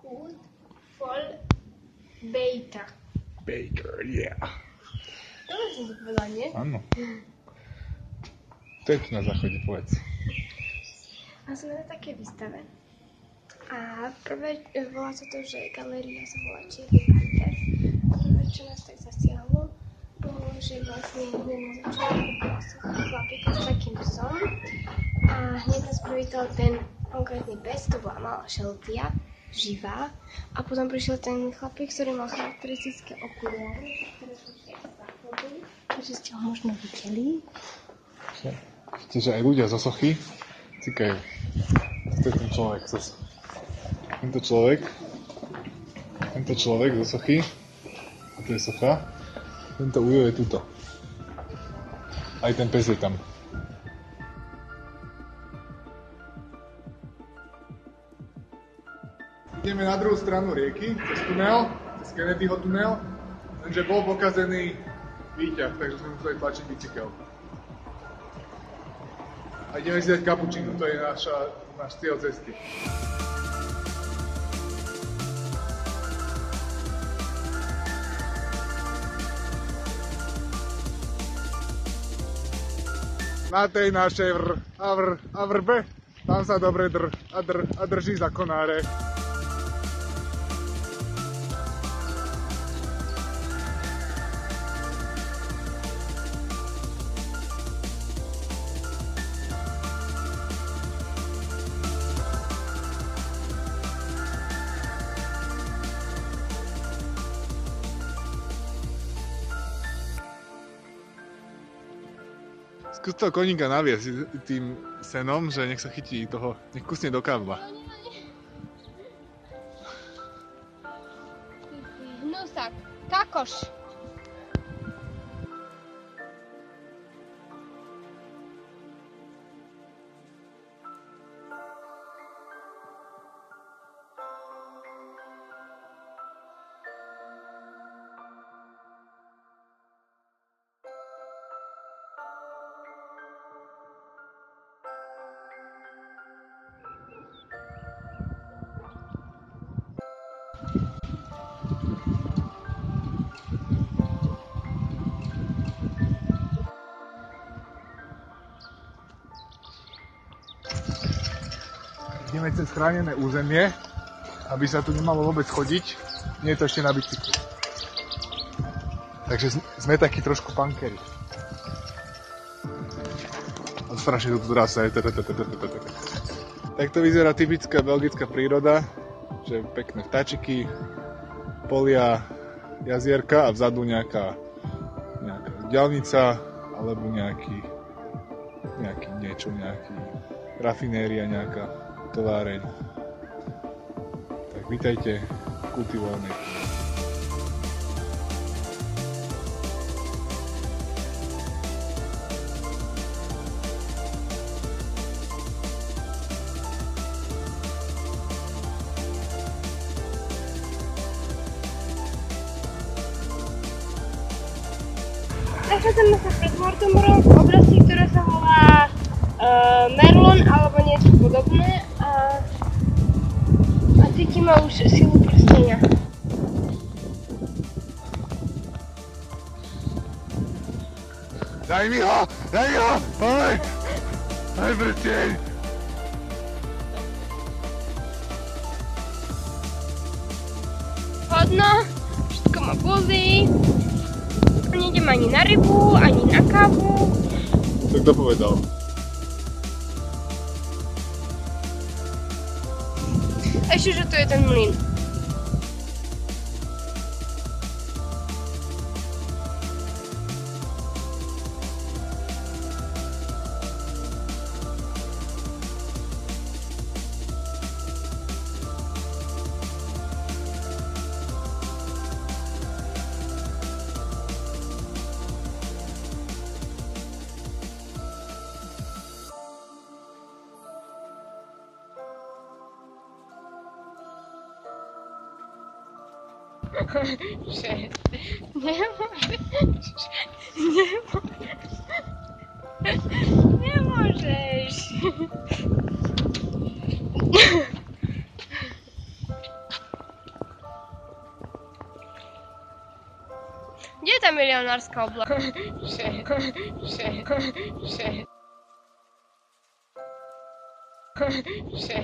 Food for Baker. Baker, yeah. Dobre som to povedala, nie? Áno. To je tu na záchode, povedz. A sme na také výstave. A prvé volá sa to, že galéria sa volá Čierny panter. A prvé, čo nás tak zasiahlo, bolo, že vlastne hneď na začiatku bola chlapíka s takým psom. A hneď nás privítal ten konkrétny pes, to bola malá šeltia, živá. A potom prišiel ten chlapík, ktorý mal charakteristické okuliare, ktoré sú všetky záchody. Takže ste ho možno videli. Čiže aj ľudia zo sochy cikajú. To je ten človek zase. Tento človek zo sochy, a to je socha, tento ujo je tuto. Aj ten pes je tam. Ideme na druhú stranu rieky, cez tunel, cez Kennedyho tunel, lenže bol pokazený výťah, takže sme museli tlačiť bicykel. A ideme si dať kapučínu, to je náš cieľ cesty. Na tej našej vrbe, tam sa dobre drží za konáre. Skús toho koníka naviesť tým senom, že nech sa chytí toho, nech kusne do kábla. Hnusak, kakoš. Ideme cez chránené územie, aby sa tu nemalo vôbec chodiť. Nie je to ešte na bicykli. Takže sme takí trošku punkeri. A strašne tu trasa je. Tak to vyzerá typická belgická príroda, že pekné vtáčiky, polia, jazierka a vzadu nejaká diaľnica alebo nejaký rafinéria, nejaká továreň. Tak vítajte v kultivovanej. Nachádzame sa pred Mortomorom v oblasti, ktorá sa volá Merlon alebo niečo podobné a cítime už silu prstenia. Daj mi ho! Aj prsteň! Hodno, všetko ma bolí. Nejdem ani na rybu, ani na kávu. Tak to povedal. Ešte, že tu je ten mlyn. Že nemôžeš. Kde je tá milionárska oblasť? Že.